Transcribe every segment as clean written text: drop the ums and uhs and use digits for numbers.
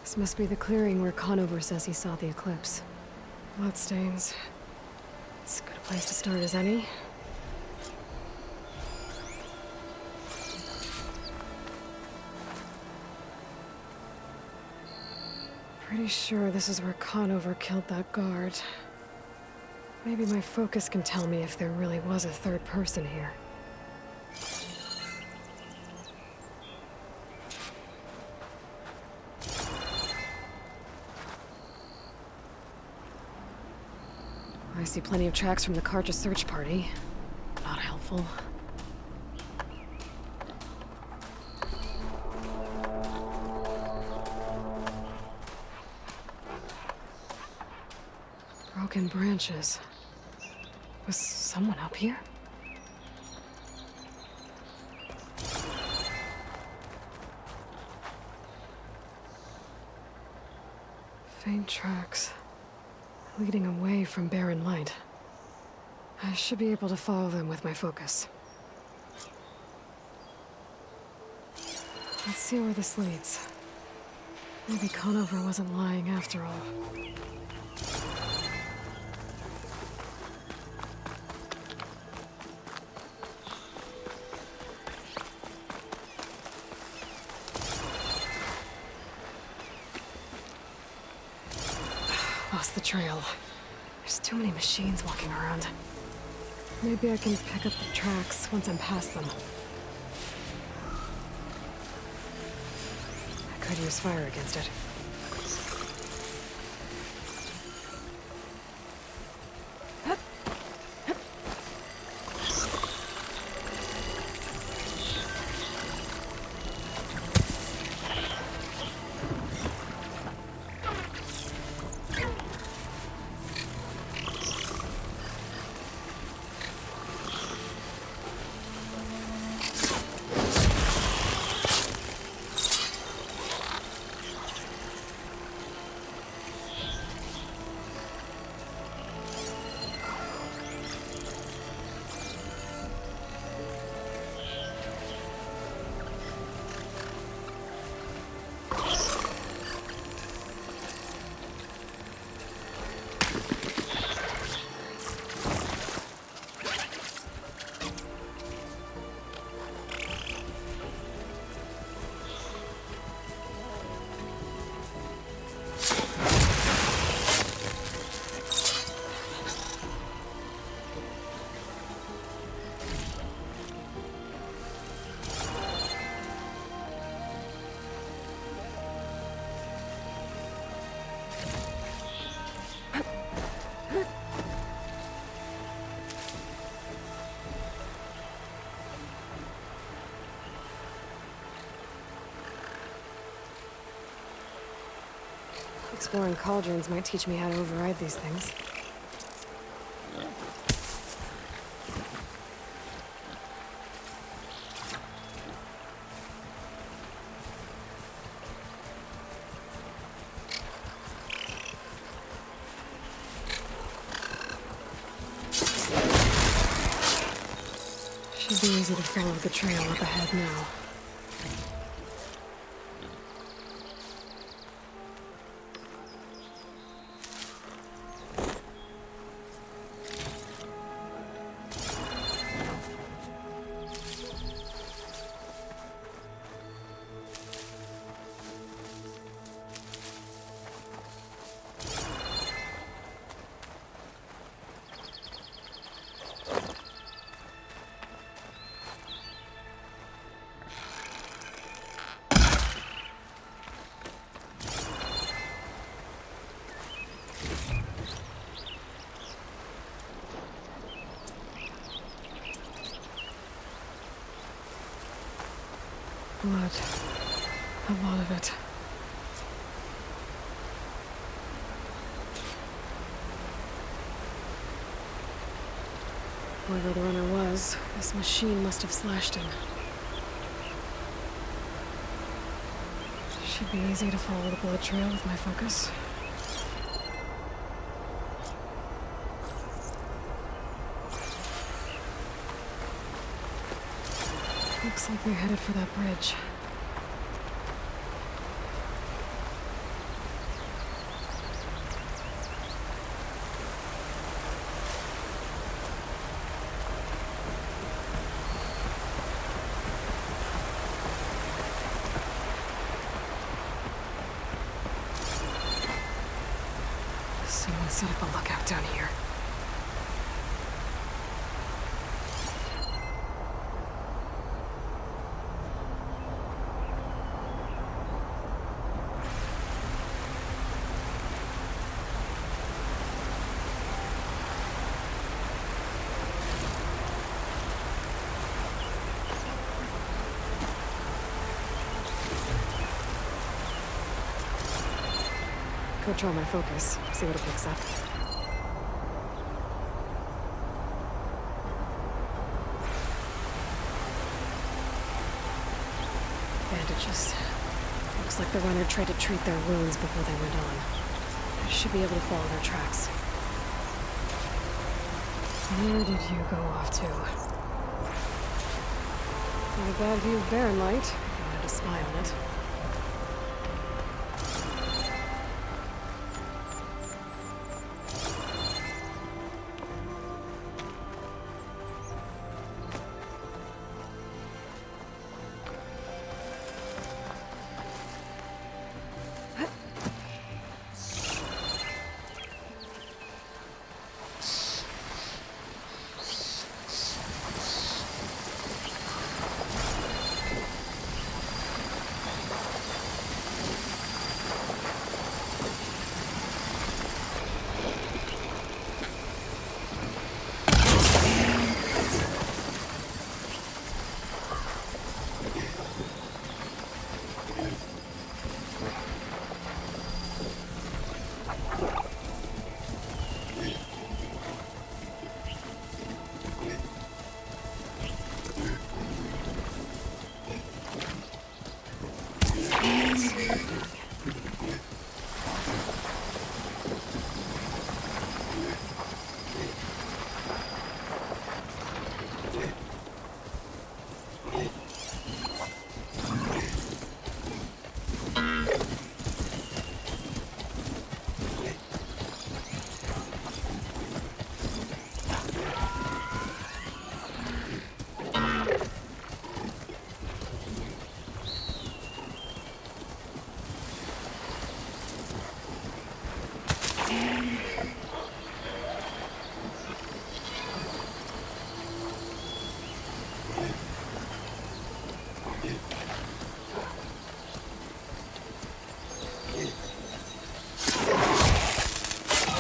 This must be the clearing where Conover says he saw the eclipse. Bloodstains. It's as good a place to start as any. Pretty sure this is where Conover killed that guard. Maybe my focus can tell me if there really was a third person here. I see plenty of tracks from the Carja search party. Not helpful. Broken branches. Was someone up here? Faint tracks. Leading away from Barren Light. I should be able to follow them with my focus. Let's see where this leads. Maybe Conover wasn't lying after all. Lost the trail. There's too many machines walking around. Maybe I can pick up the tracks once I'm past them. I could use fire against it. Exploring cauldrons might teach me how to override these things. Should be easy to follow the trail up ahead now. Blood. A lot of it. Whoever the runner was, this machine must have slashed him. Should be easy to follow the blood trail with my focus. Looks like they're headed for that bridge. Someone set up a lookout down here. Control my focus, see what it picks up. Bandages. Looks like the runner tried to treat their wounds before they went on. I should be able to follow their tracks. Where did you go off to? Not a bad view of Barren Light. I wanted to spy on it.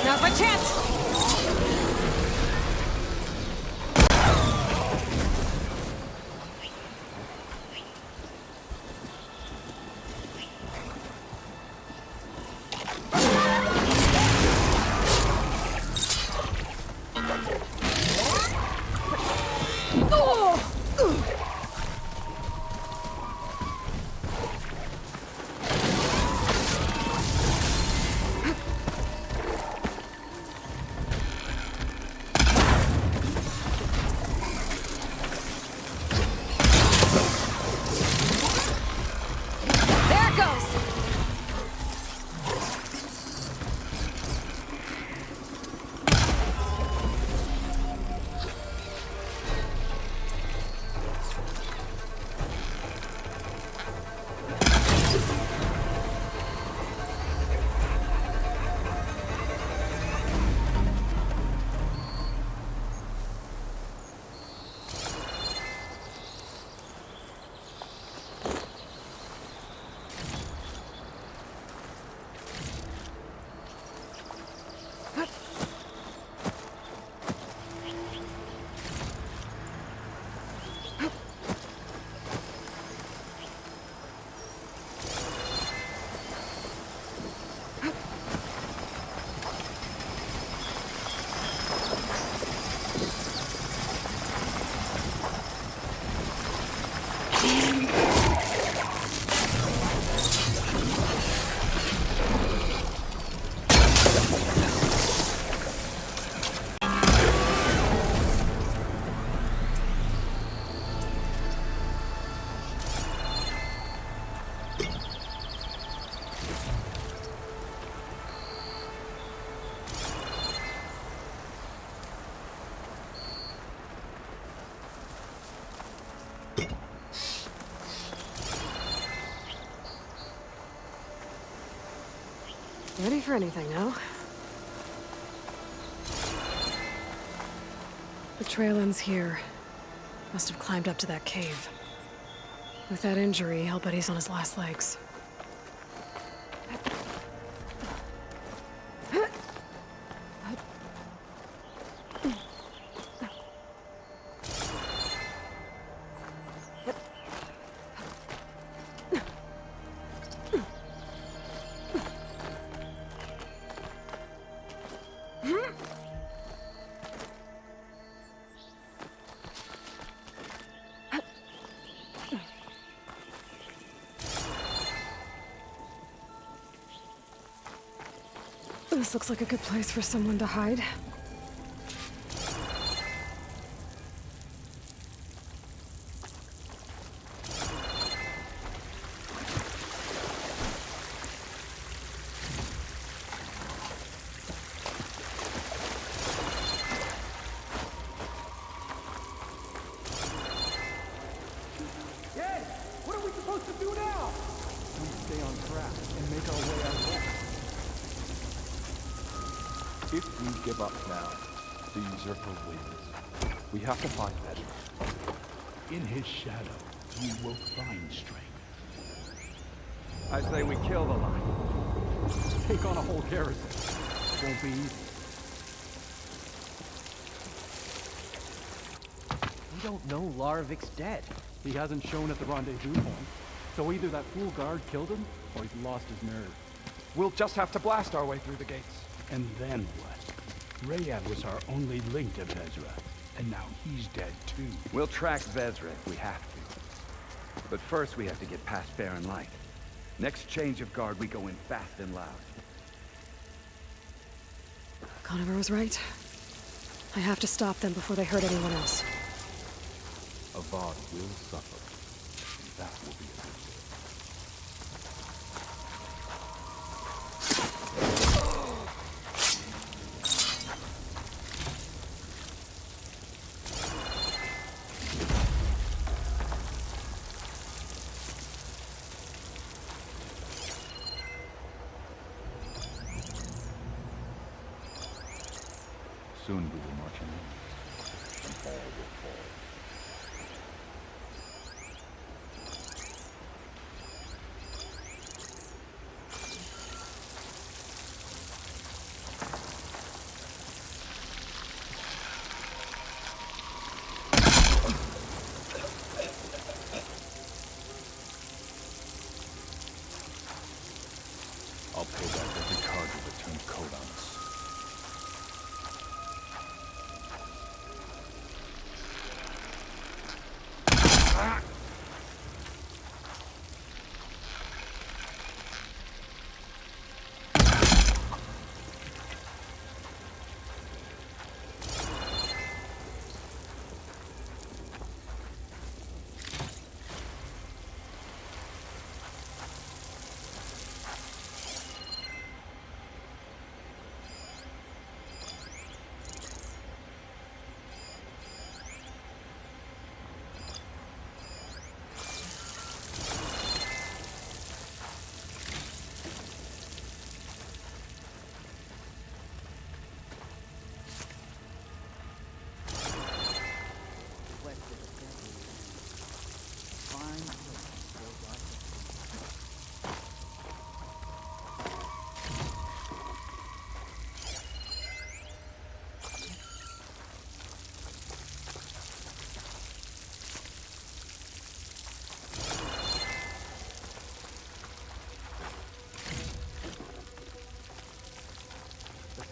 Now's my chance! Ready for anything now? The trail ends here. Must have climbed up to that cave. With that injury, I'll bet he's on his last legs. This looks like a good place for someone to hide. Hey, what are we supposed to do now? We stay on track and make our way out west. If we give up now, the usurper wins. We have to find Vedra. In his shadow, you will find strength. I say we kill the line. Take on a whole garrison. Won't be easy. We don't know Larvik's dead. He hasn't shown at the rendezvous point. So either that fool guard killed him, or he's lost his nerve. We'll just have to blast our way through the gates. And then what? Rayad was our only link to Vezra, and now he's dead too. We'll track Vezra if we have to. But first we have to get past Barren Light. Next change of guard, we go in fast and loud. Conover was right. I have to stop them before they hurt anyone else. Avad will suffer. And that will be a good thing. Soon we will march in, and all will fall. I'll pay back every cargo that turned coat on us.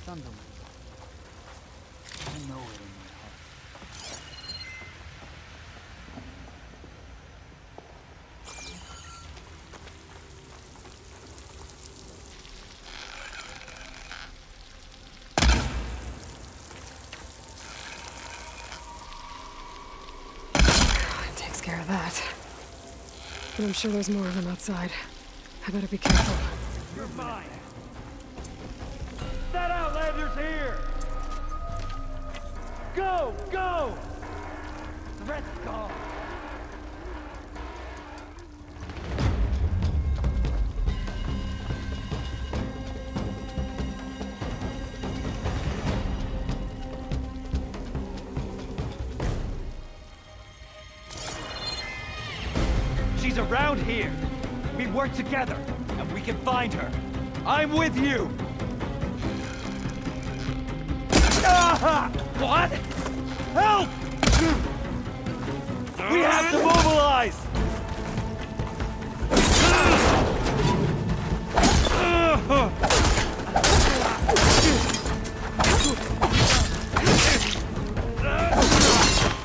Sunderland. I know it in my heart. It takes care of that. But I'm sure there's more of them outside. I better be careful. You're mine. That Outlander's here! Go! Go! The rest gone. She's around here. We work together, and we can find her. I'm with you! Ah! What? Help! We have to mobilize!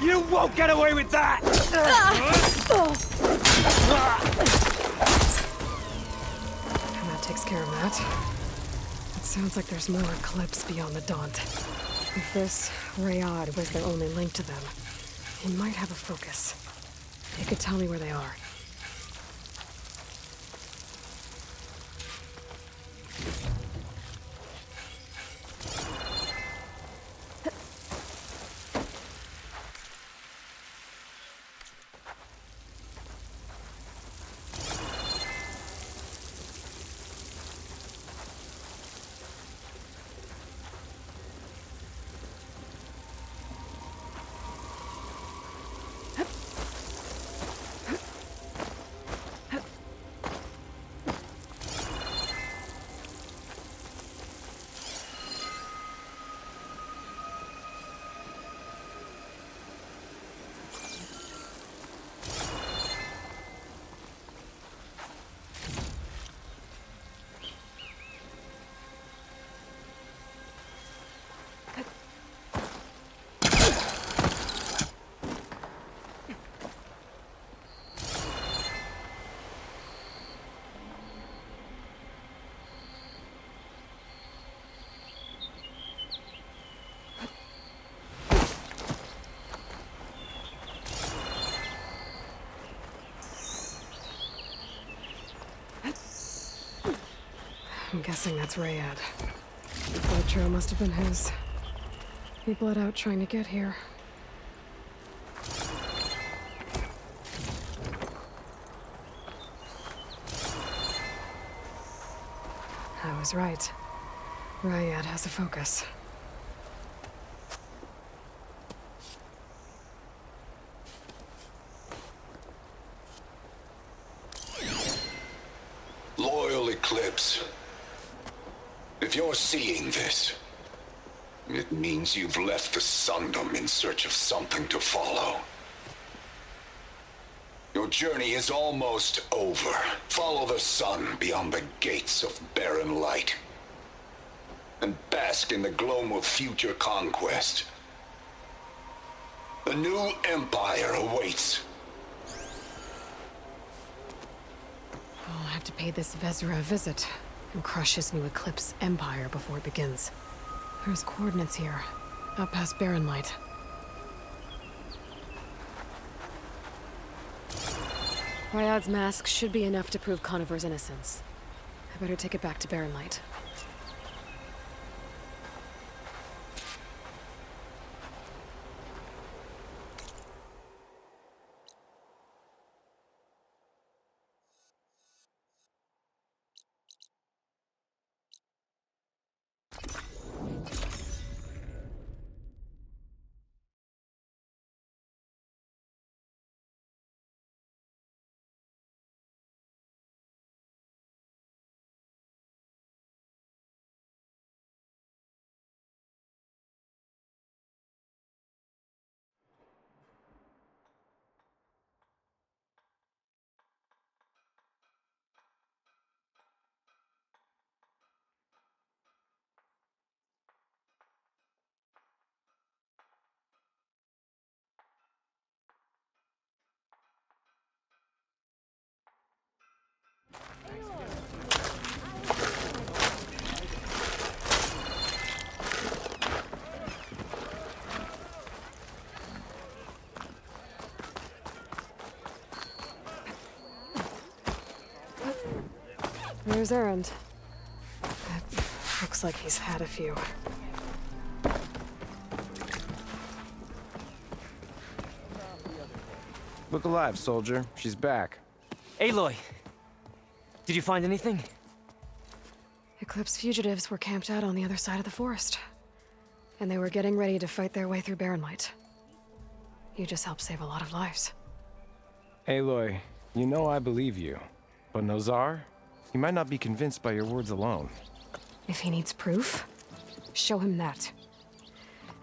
You won't get away with that! And that takes care of that. It sounds like there's more Eclipse beyond the Daunt. If this Rayad was their only link to them, he might have a focus. He could tell me where they are. I'm guessing that's Rayad. The blood trail must have been his. He bled out trying to get here. I was right. Rayad has a focus. Loyal Eclipse. If you're seeing this, it means you've left the Sundom in search of something to follow. Your journey is almost over. Follow the sun beyond the gates of barren light, and bask in the gloam of future conquest. A new empire awaits. I'll have to pay this Vezra a visit and crush his new Eclipse empire before it begins. There's coordinates here, out past Barren Light. Ryad's mask should be enough to prove Conover's innocence. I better take it back to Barren Light. There's Erend. It looks like he's had a few. Look alive, soldier. She's back. Aloy! Did you find anything? Eclipse fugitives were camped out on the other side of the forest. And they were getting ready to fight their way through Barren Light. You just helped save a lot of lives. Aloy, You know I believe you. But Nozar? He might not be convinced by your words alone. If he needs proof, show him that.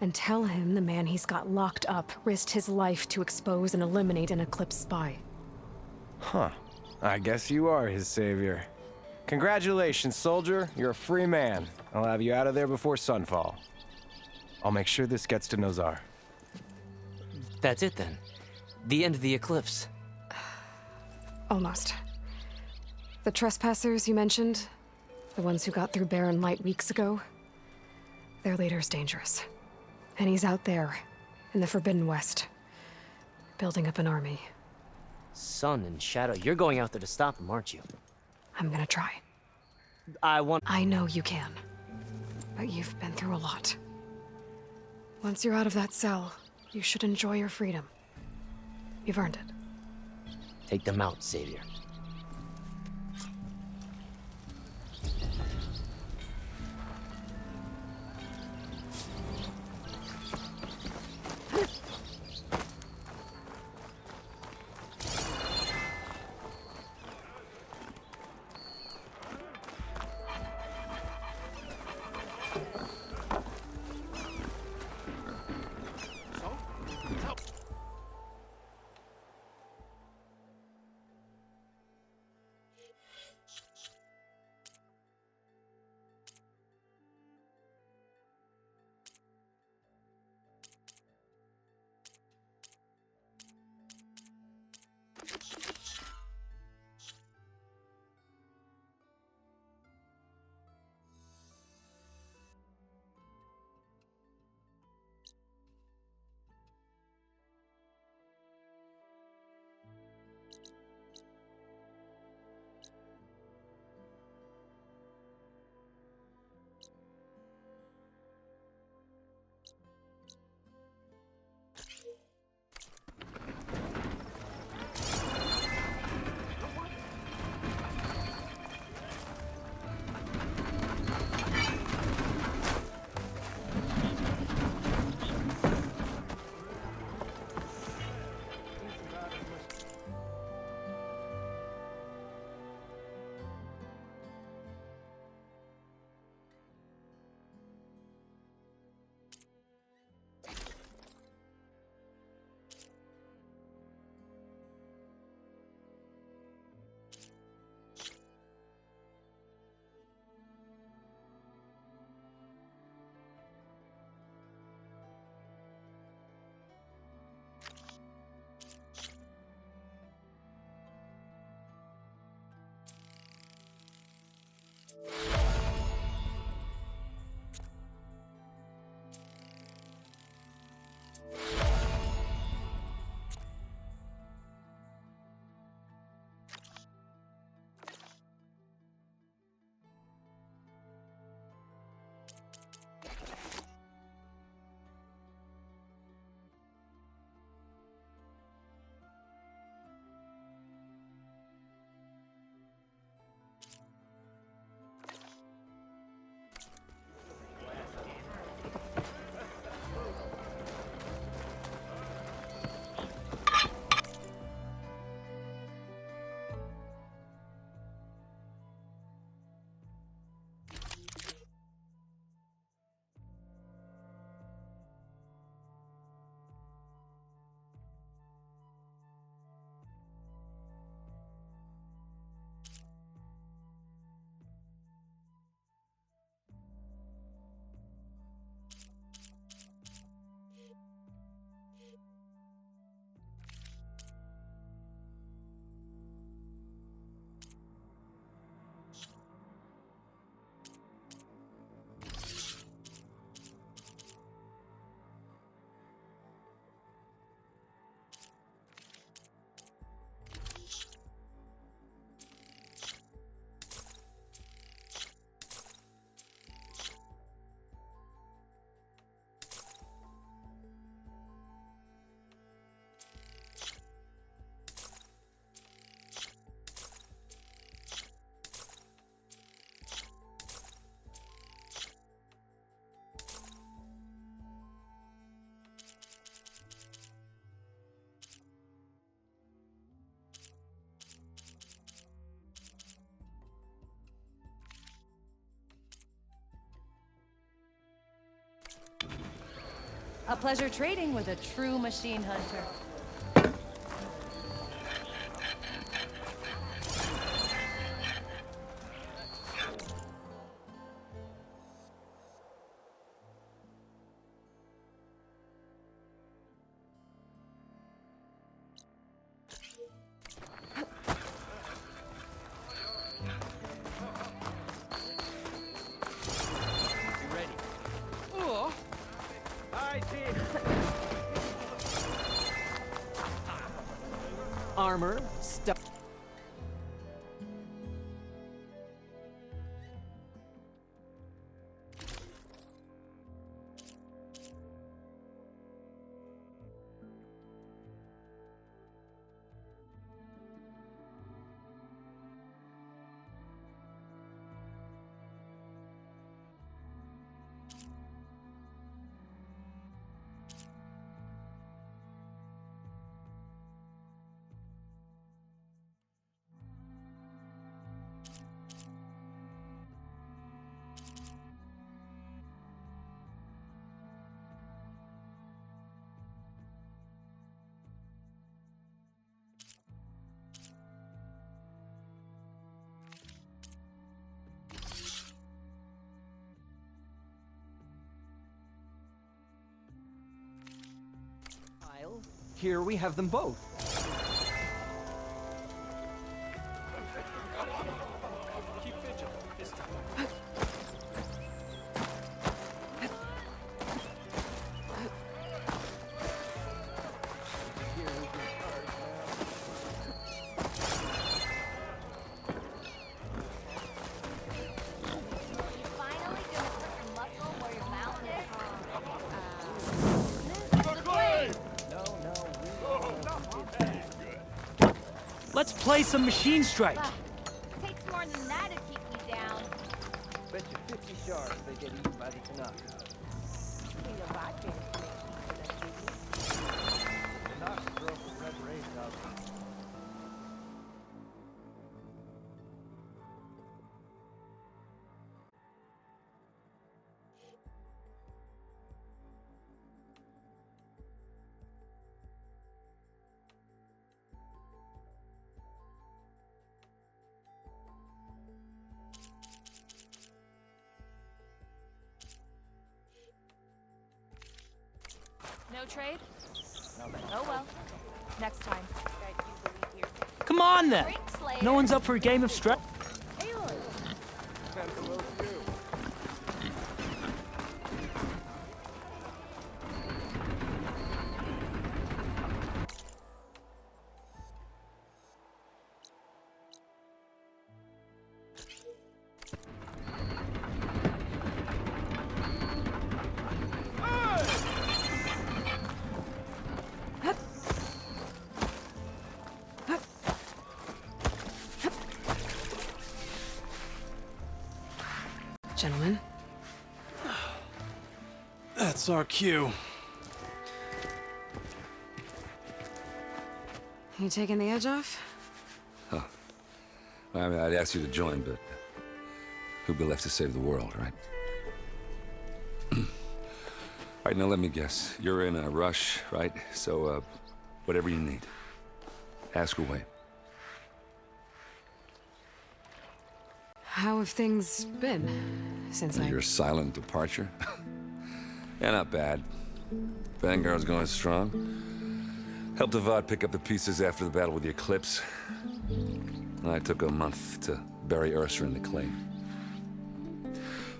And tell him the man he's got locked up risked his life to expose and eliminate an Eclipse spy. Huh. I guess you are his savior. Congratulations, soldier. You're a free man. I'll have you out of there before sunfall. I'll make sure this gets to Nozar. That's it then. The end of the Eclipse. Almost. The trespassers you mentioned, the ones who got through Barren Light weeks ago, their leader's dangerous. And he's out there, in the Forbidden West, building up an army. Sun and Shadow, you're going out there to stop him, aren't you? I'm gonna try. I know you can. But you've been through a lot. Once you're out of that cell, you should enjoy your freedom. You've earned it. Take them out, Savior. A pleasure trading with a true machine hunter. Armor, stuff. Here we have them both. Keep vigilant this time. Let's play some Machine Strike. Well, takes more than that to keep me down. Bet you 50 shards they get eaten by the Tanaka. The Knox drove the red race out. No trade? Oh well. Next time. Come on then. Drinks later. No one's up for a game of strike. Gentlemen. That's our cue. You taking the edge off? Huh. I mean, I'd ask you to join, but who'd be left to save the world, right? All right, now let me guess. You're in a rush, right? So, whatever you need, ask away. How have things been since Your silent departure? Yeah, not bad. Vanguard's going strong. Helped Avad pick up the pieces after the battle with the Eclipse. And I took a month to bury Ursa in the claim.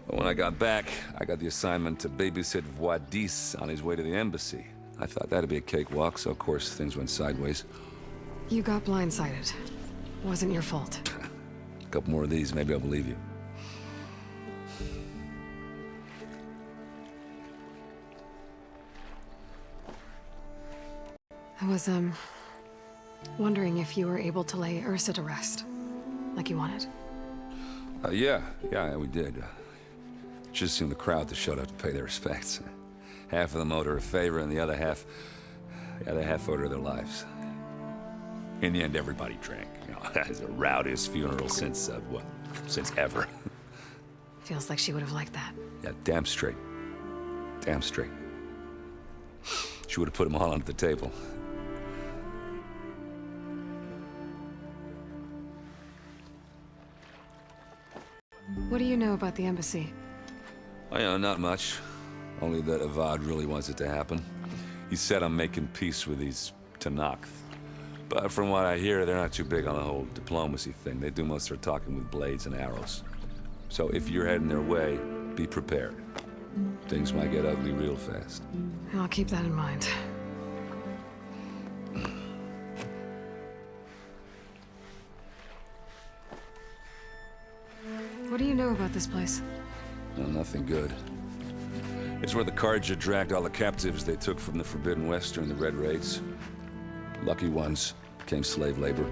But when I got back, I got the assignment to babysit Wadis on his way to the embassy. I thought that'd be a cakewalk, so of course things went sideways. You got blindsided. Wasn't your fault. A couple more of these, maybe I'll believe you. I was, wondering if you were able to lay Ursa to rest, like you wanted. Yeah, we did. Just seemed the crowd that showed up to pay their respects. Half of them owed her a favor, and the other half owed her their lives. In the end, everybody drank. You know, it was the rowdiest funeral since, since ever. Feels like she would have liked that. Yeah, damn straight. Damn straight. She would have put them all onto the table. What do you know about the embassy? Oh, yeah, not much. Only that Avad really wants it to happen. He's set on making peace with these Tenakth. But from what I hear, they're not too big on the whole diplomacy thing. They do most of their talking with blades and arrows. So if you're heading their way, be prepared. Things might get ugly real fast. I'll keep that in mind. What do you know about this place? No, nothing good. It's where the Carja dragged all the captives they took from the Forbidden West during the Red Raids. Lucky ones became slave labor.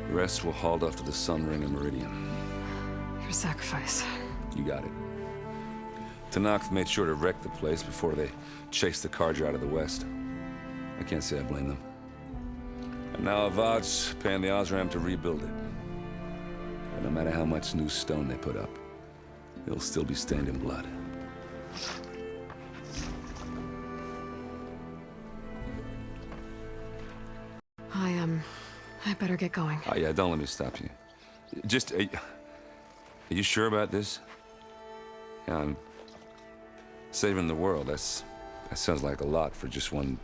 The rest were hauled off to the Sun Ring and Meridian. Your sacrifice. You got it. Tenakth made sure to wreck the place before they chased the Carja out of the West. I can't say I blame them. And now Avad's paying the Osram to rebuild it. And no matter how much new stone they put up, it'll still be stained in blood. I better get going. Oh, yeah, don't let me stop you. Just, are you sure about this? Yeah, I'm saving the world. That sounds like a lot for just one...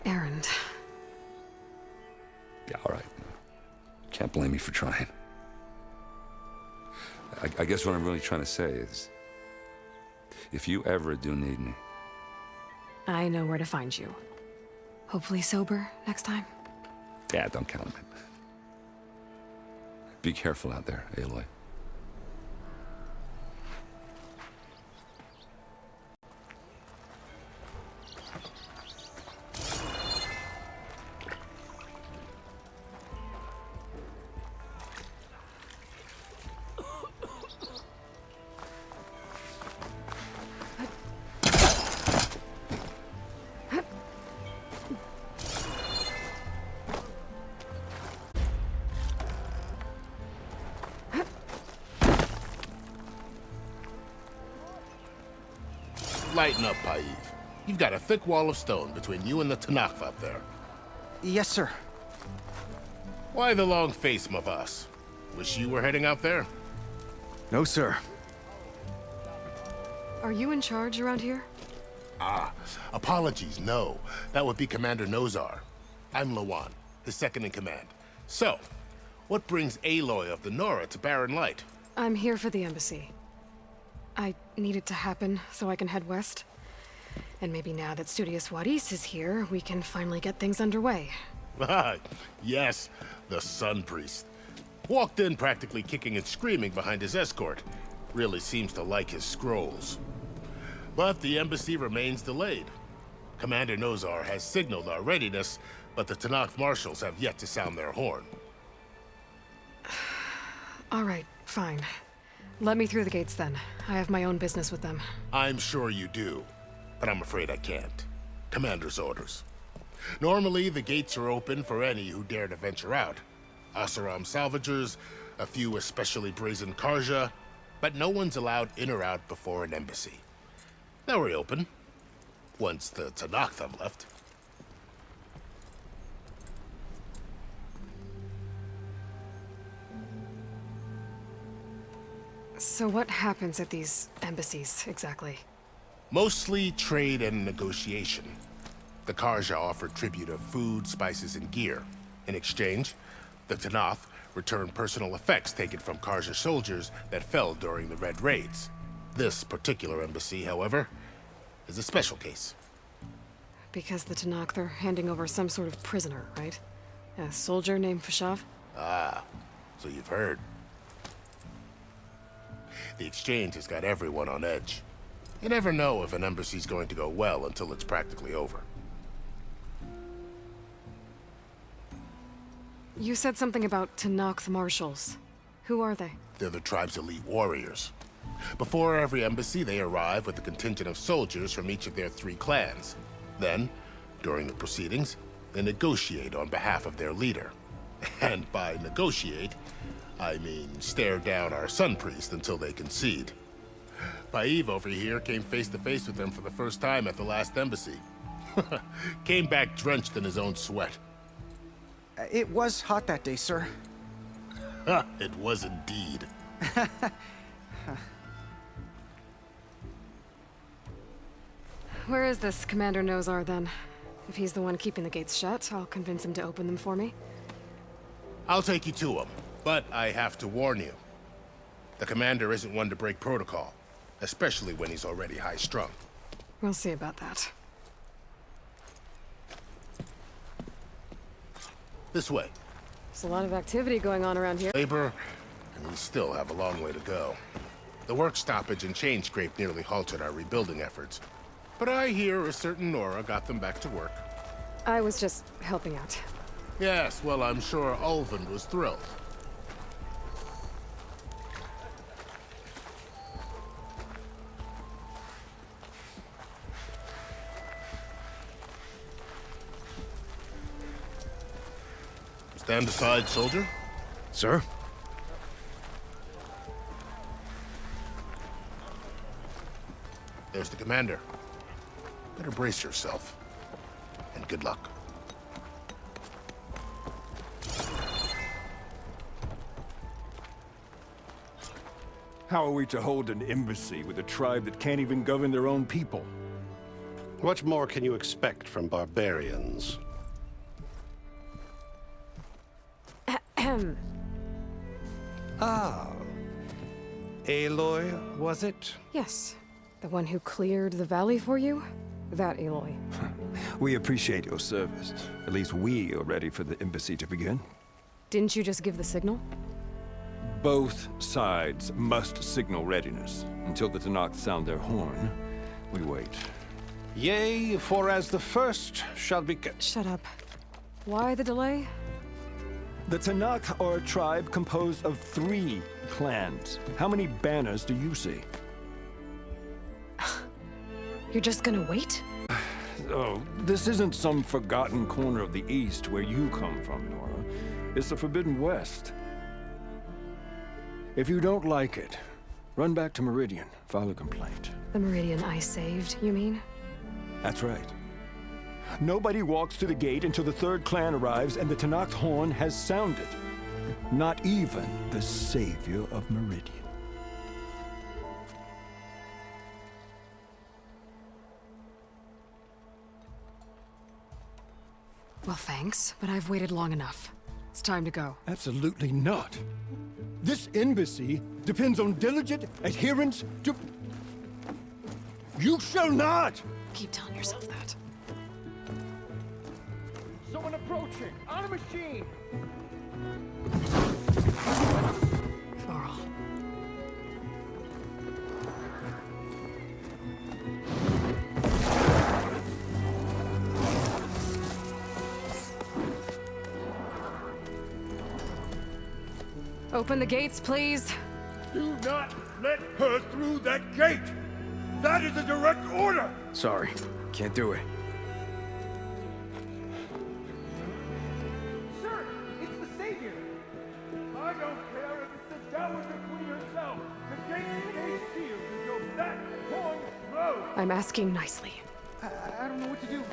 Errand. Yeah, all right. Can't blame me for trying. I guess what I'm really trying to say is, if you ever do need me... I know where to find you. Hopefully sober next time. Yeah, don't count on it. Be careful out there, Aloy. Lighten up, Paiv. You've got a thick wall of stone between you and the Tenakth up there. Yes, sir. Why the long face, Mavas? Wish you were heading out there? No, sir. Are you in charge around here? Ah, apologies, no. That would be Commander Nozar. I'm Lawan, his second in command. So, what brings Aloy of the Nora to Barren Light? I'm here for the embassy. I need it to happen so I can head west. And maybe now that Studious Wadis is here, we can finally get things underway. Yes, the Sun Priest. Walked in practically kicking and screaming behind his escort. Really seems to like his scrolls. But the embassy remains delayed. Commander Nozar has signaled our readiness, but the Tenakth marshals have yet to sound their horn. All right, fine. Let me through the gates then. I have my own business with them. I'm sure you do, but I'm afraid I can't. Commander's orders. Normally, the gates are open for any who dare to venture out. Oseram salvagers, a few especially brazen Carja, but no one's allowed in or out before an embassy. They'll reopen, once the Tenakth have left. So what happens at these embassies, exactly? Mostly trade and negotiation. The Carja offer tribute of food, spices, and gear. In exchange, the Tenakth return personal effects taken from Carja soldiers that fell during the Red Raids. This particular embassy, however, is a special case. Because the Tenakth are handing over some sort of prisoner, right? A soldier named Fashav? Ah, so you've heard. The exchange has got everyone on edge. You never know if an embassy's going to go well until it's practically over. You said something about Tenakth marshals. Who are they? They're the tribe's elite warriors. Before every embassy, they arrive with a contingent of soldiers from each of their 3 clans. Then, during the proceedings, they negotiate on behalf of their leader. And by negotiate, I mean stare down our Sun Priest until they concede. Paiv over here came face to face with them for the first time at the last embassy. Came back drenched in his own sweat. It was hot that day, sir. It was indeed. Where is this Commander Nozar, then? If he's the one keeping the gates shut, I'll convince him to open them for me. I'll take you to him, but I have to warn you. The commander isn't one to break protocol, especially when he's already high-strung. We'll see about that. This way. There's a lot of activity going on around here. Labor, and we still have a long way to go. The work stoppage and chain scrape nearly halted our rebuilding efforts. But I hear a certain Nora got them back to work. I was just helping out. Yes, well, I'm sure Ulvund was thrilled. Stand aside, soldier. Sir? There's the commander. Better brace yourself. And good luck. How are we to hold an embassy with a tribe that can't even govern their own people? What more can you expect from barbarians? Ahem. Ah. Aloy, was it? Yes. The one who cleared the valley for you? That Aloy. We appreciate your service. At least we are ready for the embassy to begin. Didn't you just give the signal? Both sides must signal readiness. Until the Tenakth sound their horn, we wait. Yea, for as the first shall be... Shut up. Why the delay? The Tenakth are a tribe composed of 3 clans. How many banners do you see? You're just gonna wait? Oh, this isn't some forgotten corner of the East where you come from, Nora. It's the Forbidden West. If you don't like it, run back to Meridian, file a complaint. The Meridian I saved, you mean? That's right. Nobody walks to the gate until the 3rd clan arrives and the Tenakth horn has sounded. Not even the savior of Meridian. Well, thanks, but I've waited long enough. It's time to go. Absolutely not. This embassy depends on diligent adherence to... You shall not! Keep telling yourself that. Someone approaching! On a machine! Varl. Open the gates, please. Do not let her through that gate! That is a direct order! Sorry, can't do it. Sir, it's the Savior! I don't care if it's the Dowager Queen herself! The gate stays sealed until that horn blows! I'm asking nicely. I don't know what to do.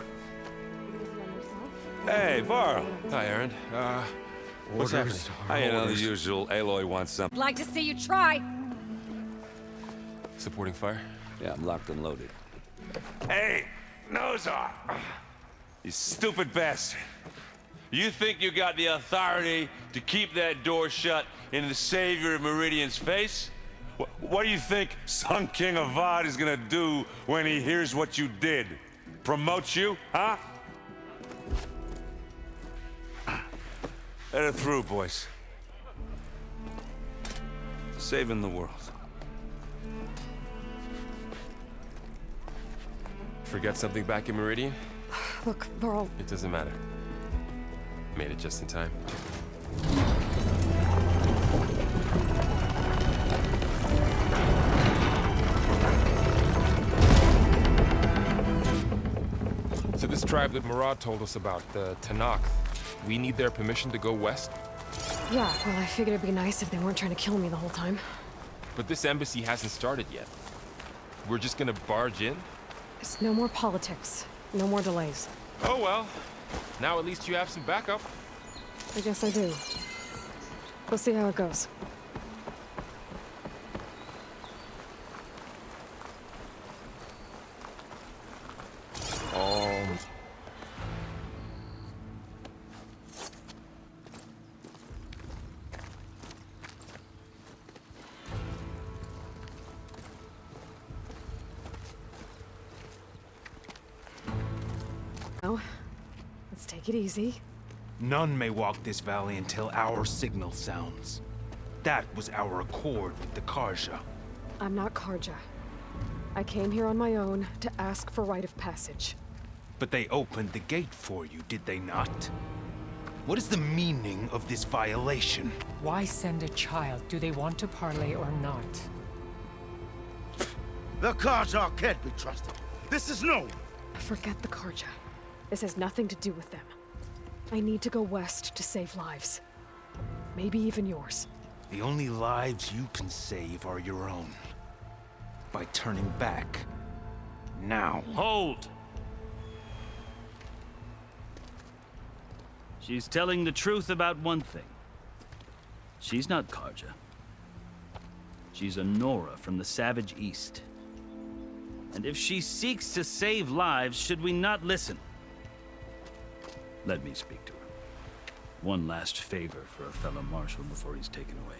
Hey, Varl. Hi, Aaron. What's happening? You know, the usual. Aloy wants something. Like to see you try. Supporting fire? Yeah, I'm locked and loaded. Hey, Nozar! You stupid bastard. You think you got the authority to keep that door shut in the savior of Meridian's face? What do you think Sun King Avad is gonna do when he hears what you did? Promote you, huh? Let her through, boys. Saving the world. Forget something back in Meridian? Look, Varl. It doesn't matter. Made it just in time. So this tribe that Murad told us about, the Tenakth, we need their permission to go west? Yeah, well, I figured it'd be nice if they weren't trying to kill me the whole time. But this embassy hasn't started yet. We're just gonna barge in? There's no more politics. No more delays. Oh well. Now at least you have some backup. I guess I do. We'll see how it goes. Now, let's take it easy. None may walk this valley until our signal sounds. That was our accord with the Karja. I'm not Karja. I came here on my own to ask for rite of passage. But they opened the gate for you, did they not? What is the meaning of this violation? Why send a child? Do they want to parley or not? The Karja can't be trusted. This is known. Forget the Karja. This has nothing to do with them. I need to go west to save lives. Maybe even yours. The only lives you can save are your own. By turning back. Now. Hold! She's telling the truth about one thing. She's not Karja. She's a Nora from the Savage East. And if she seeks to save lives, should we not listen? Let me speak to her. One last favor for a fellow marshal before he's taken away.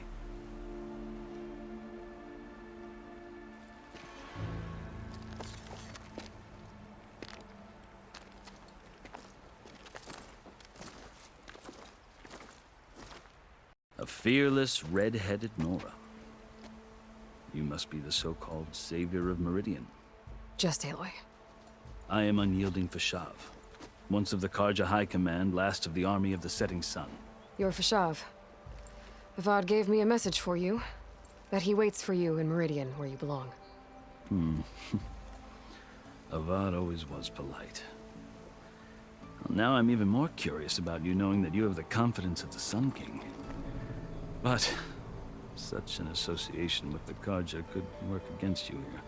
A fearless, red-headed Nora. You must be the so-called savior of Meridian. Just Aloy. I am Unyielding Fashav, once of the Karja High Command, last of the Army of the Setting Sun. You're Fashav. Avad gave me a message for you. That he waits for you in Meridian, where you belong. Avad always was polite. Well, now I'm even more curious about you knowing that you have the confidence of the Sun King. But such an association with the Karja could work against you here,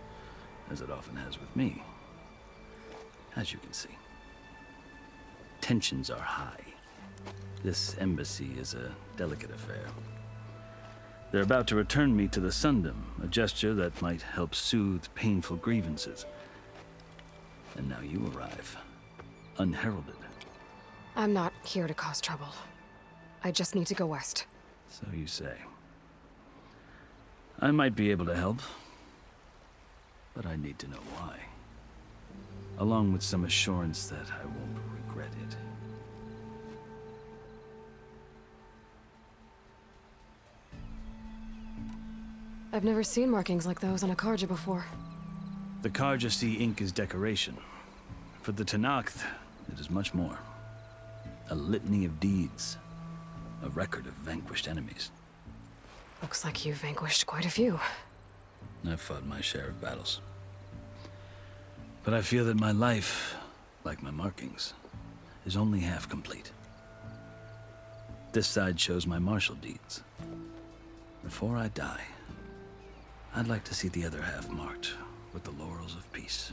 as it often has with me. As you can see, tensions are high. This embassy is a delicate affair. They're about to return me to the Sundom, a gesture that might help soothe painful grievances. And now you arrive, unheralded. I'm not here to cause trouble. I just need to go west. So you say. I might be able to help, but I need to know why. Along with some assurance that I won't regret it. I've never seen markings like those on a Karja before. The Karja see ink as decoration. For the Tenakth, it is much more. A litany of deeds. A record of vanquished enemies. Looks like you've vanquished quite a few. I've fought my share of battles. But I feel that my life, like my markings, is only half complete. This side shows my martial deeds. Before I die, I'd like to see the other half marked with the laurels of peace.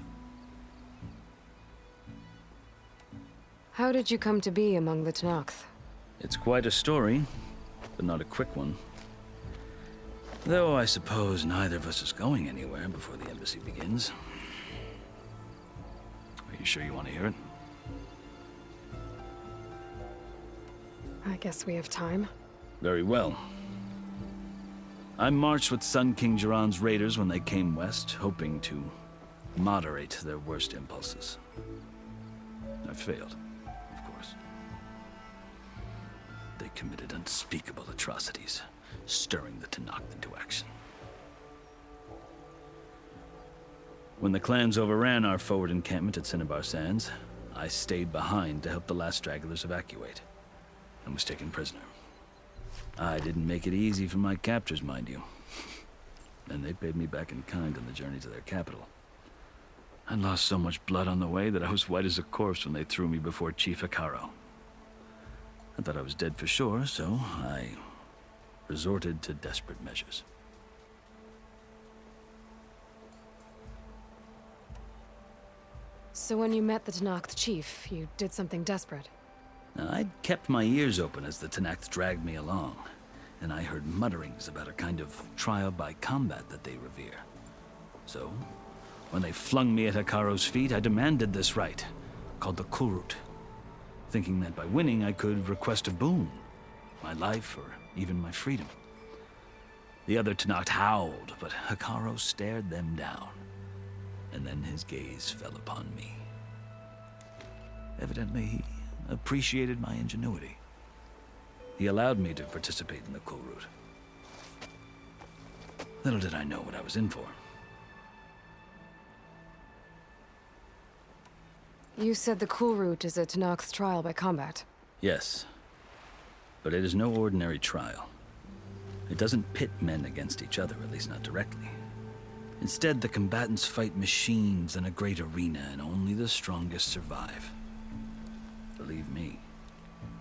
How did you come to be among the Tenakth? It's quite a story, but not a quick one. Though I suppose neither of us is going anywhere before the embassy begins. Are you sure you want to hear it? I guess we have time. Very well. I marched with Sun King Jiran's raiders when they came west, hoping to moderate their worst impulses. I failed, of course. They committed unspeakable atrocities, stirring the Tenakth into action. When the clans overran our forward encampment at Cinnabar Sands, I stayed behind to help the last stragglers evacuate, and was taken prisoner. I didn't make it easy for my captors, mind you. And they paid me back in kind on the journey to their capital. I lost so much blood on the way that I was white as a corpse when they threw me before Chief Hekarro. I thought I was dead for sure, so I resorted to desperate measures. So when you met the Tenakth chief, you did something desperate? Now, I'd kept my ears open as the Tenakth dragged me along, and I heard mutterings about a kind of trial by combat that they revere. So, when they flung me at Hekarro's feet, I demanded this rite, called the Kulrut, thinking that by winning I could request a boon, my life or even my freedom. The other Tenakth howled, but Hekarro stared them down, and then his gaze fell upon me. Evidently, he appreciated my ingenuity. He allowed me to participate in the Kulrut. Little did I know what I was in for. You said the Kulrut is a Tenakth trial by combat. Yes, but it is no ordinary trial. It doesn't pit men against each other, at least not directly. Instead, the combatants fight machines in a great arena, and only the strongest survive. Believe me,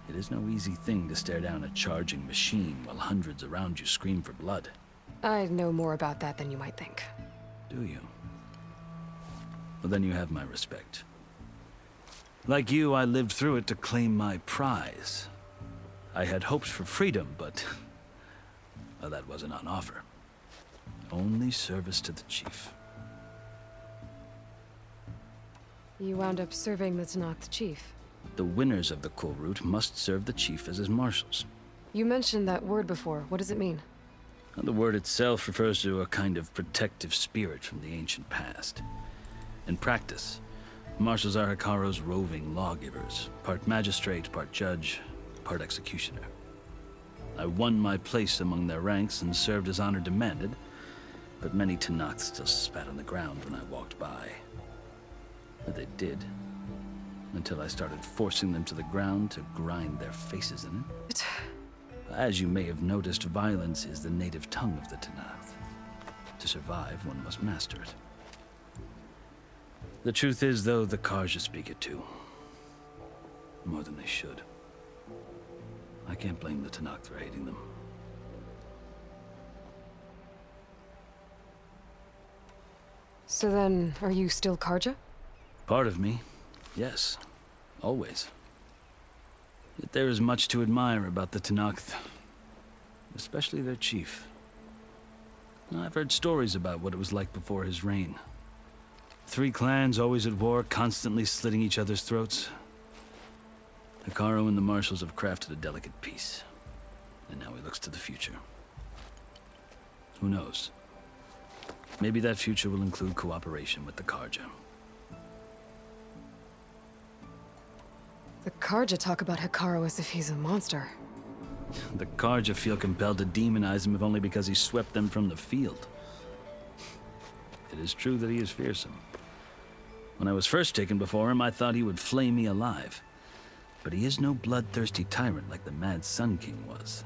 it is no easy thing to stare down a charging machine while hundreds around you scream for blood. I know more about that than you might think. Do you? Well, then you have my respect. Like you, I lived through it to claim my prize. I had hopes for freedom, but well, that wasn't on offer. Only service to the chief. You wound up serving the Tenakth chief. The winners of the Kulrut must serve the chief as his marshals. You mentioned that word before. What does it mean? The word itself refers to a kind of protective spirit from the ancient past. In practice, marshals are Hekarro's roving lawgivers, part magistrate, part judge, part executioner. I won my place among their ranks and served as honor demanded, but many Tenakth still spat on the ground when I walked by. But they did, until I started forcing them to the ground to grind their faces in it. As you may have noticed, violence is the native tongue of the Tenakth. To survive, one must master it. The truth is, though, the Carja speak it too. More than they should. I can't blame the Tenakth for hating them. So then, are you still Carja? Part of me, yes. Always. Yet there is much to admire about the Tenakth. Especially their chief. I've heard stories about what it was like before his reign. 3 clans always at war, constantly slitting each other's throats. Hekarro and the marshals have crafted a delicate peace. And now he looks to the future. Who knows? Maybe that future will include cooperation with the Carja. The Carja talk about Hekarro as if he's a monster. The Carja feel compelled to demonize him if only because he swept them from the field. It is true that he is fearsome. When I was first taken before him, I thought he would flay me alive. But he is no bloodthirsty tyrant like the Mad Sun King was.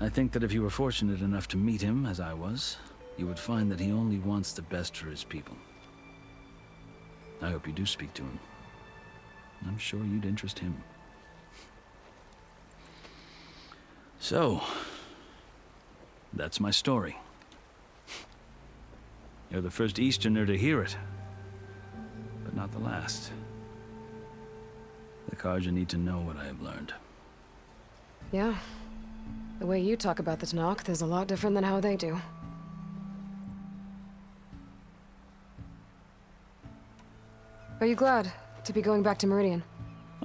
I think that if you were fortunate enough to meet him, as I was, you would find that he only wants the best for his people. I hope you do speak to him. I'm sure you'd interest him. So, that's my story. You're the first Easterner to hear it, but not the last. The Carja need to know what I have learned. Yeah. The way you talk about the Tenakth is a lot different than how they do. Are you glad to be going back to Meridian?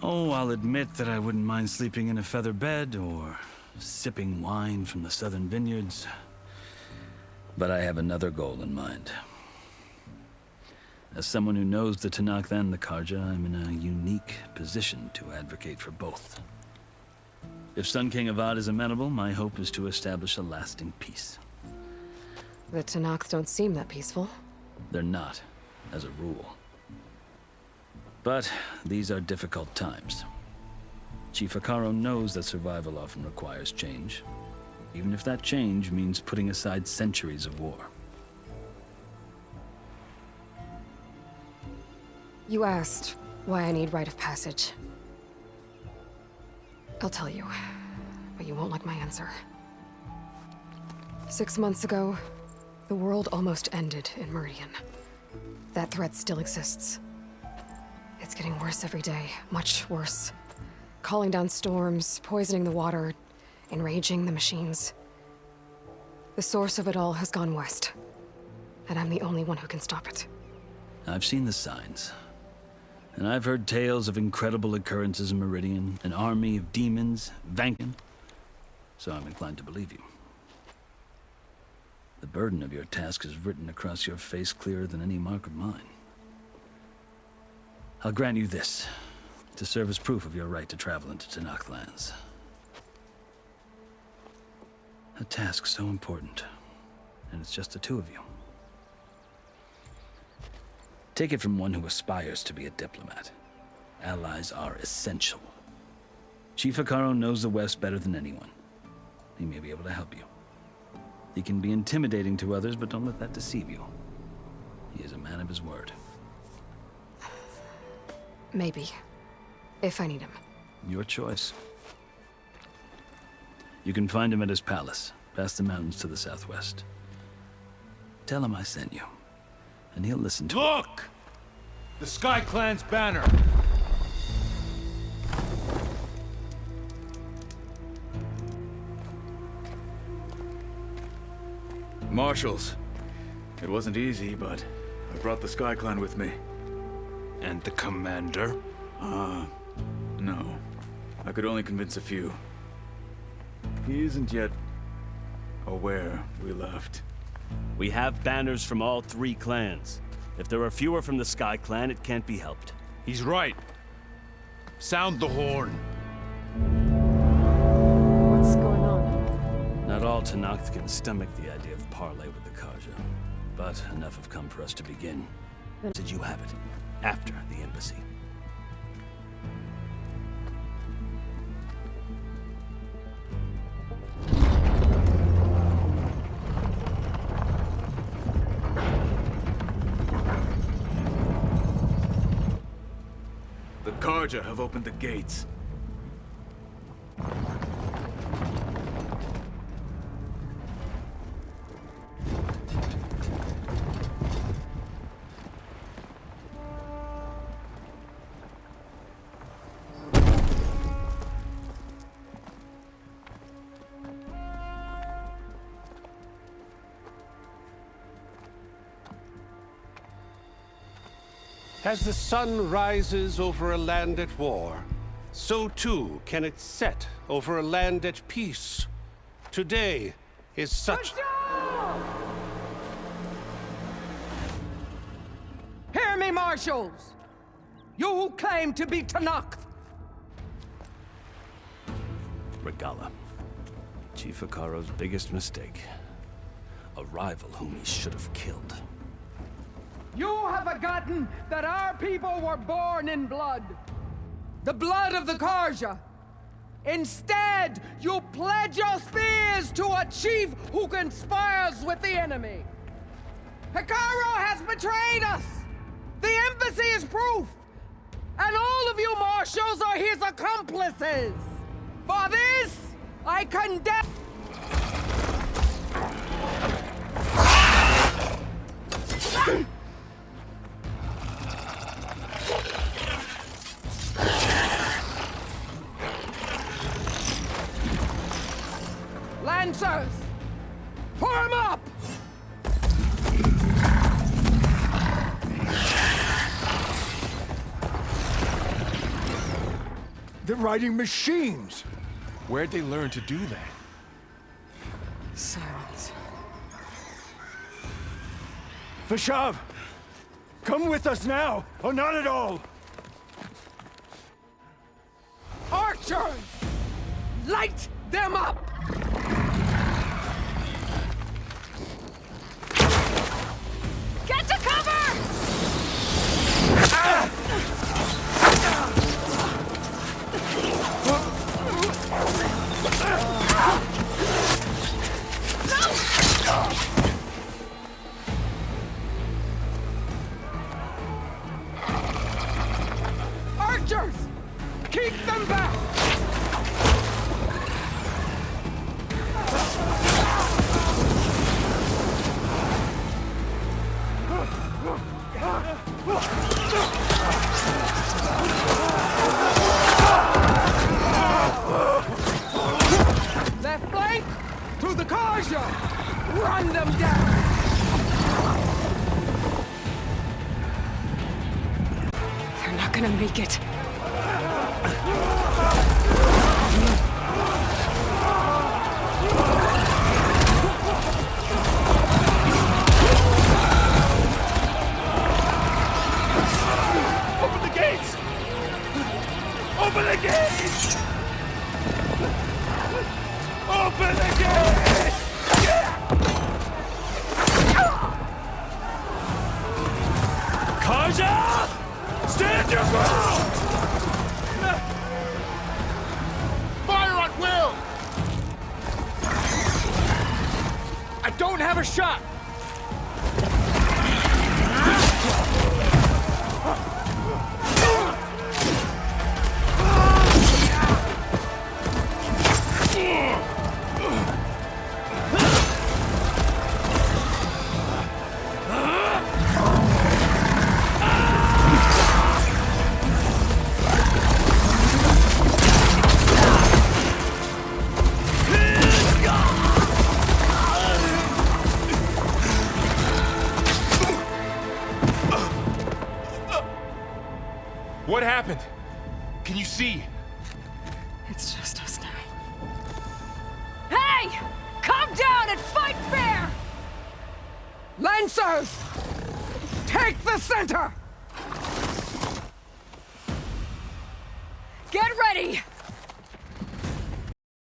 Oh, I'll admit that I wouldn't mind sleeping in a feather bed or sipping wine from the southern vineyards. But I have another goal in mind. As someone who knows the Tenakth and the Carja, I'm in a unique position to advocate for both. If Sun King Avad is amenable, my hope is to establish a lasting peace. The Tenakth don't seem that peaceful. They're not, as a rule. But these are difficult times. Chief Hekarro knows that survival often requires change, even if that change means putting aside centuries of war. You asked why I need rite of passage. I'll tell you, but you won't like my answer. 6 months ago, the world almost ended in Meridian. That threat still exists. It's getting worse every day, much worse. Calling down storms, poisoning the water, enraging the machines. The source of it all has gone west, and I'm the only one who can stop it. I've seen the signs. And I've heard tales of incredible occurrences in Meridian, an army of demons, Vankin. So I'm inclined to believe you. The burden of your task is written across your face clearer than any mark of mine. I'll grant you this, to serve as proof of your right to travel into Tenakth lands. A task so important, and it's just the two of you. Take it from one who aspires to be a diplomat. Allies are essential. Chief Hekarro knows the West better than anyone. He may be able to help you. He can be intimidating to others, but don't let that deceive you. He is a man of his word. Maybe. If I need him. Your choice. You can find him at his palace, past the mountains to the southwest. Tell him I sent you, and he'll listen to Look! The Sky Clan's banner! Marshals. It wasn't easy, but I brought the Sky Clan with me. And the commander? No. I could only convince a few. He isn't yet aware we left. We have banners from all 3 clans. If there are fewer from the Sky Clan, it can't be helped. He's right. Sound the horn. What's going on? Not all Tenakth can stomach the idea of parley with the Carja, but enough have come for us to begin. Did you have it? After the embassy. The Carja have opened the gates. As the sun rises over a land at war, so too can it set over a land at peace. Today is such... Hear me, marshals! You who claim to be Tenakth! Regalla. Chief Hekarro's biggest mistake. A rival whom he should have killed. You have forgotten that our people were born in blood. The blood of the Carja. Instead, you pledge your spears to a chief who conspires with the enemy. Hekarro has betrayed us. The embassy is proof. And all of you marshals are his accomplices. For this, I condemn... Lancers! Form up! They're riding machines! Where'd they learn to do that? Silence. Vashav! Come with us now, or not at all! Archers! Light them up! Get to cover! Archers! Keep them back! gonna make it. Open the gates! Open the gates! Open the gates! Karja! Stand your ground! Fire at will! I don't have a shot! What happened? Can you see? It's just us now. Hey! Come down and fight fair! Lancers! Take the center! Get ready!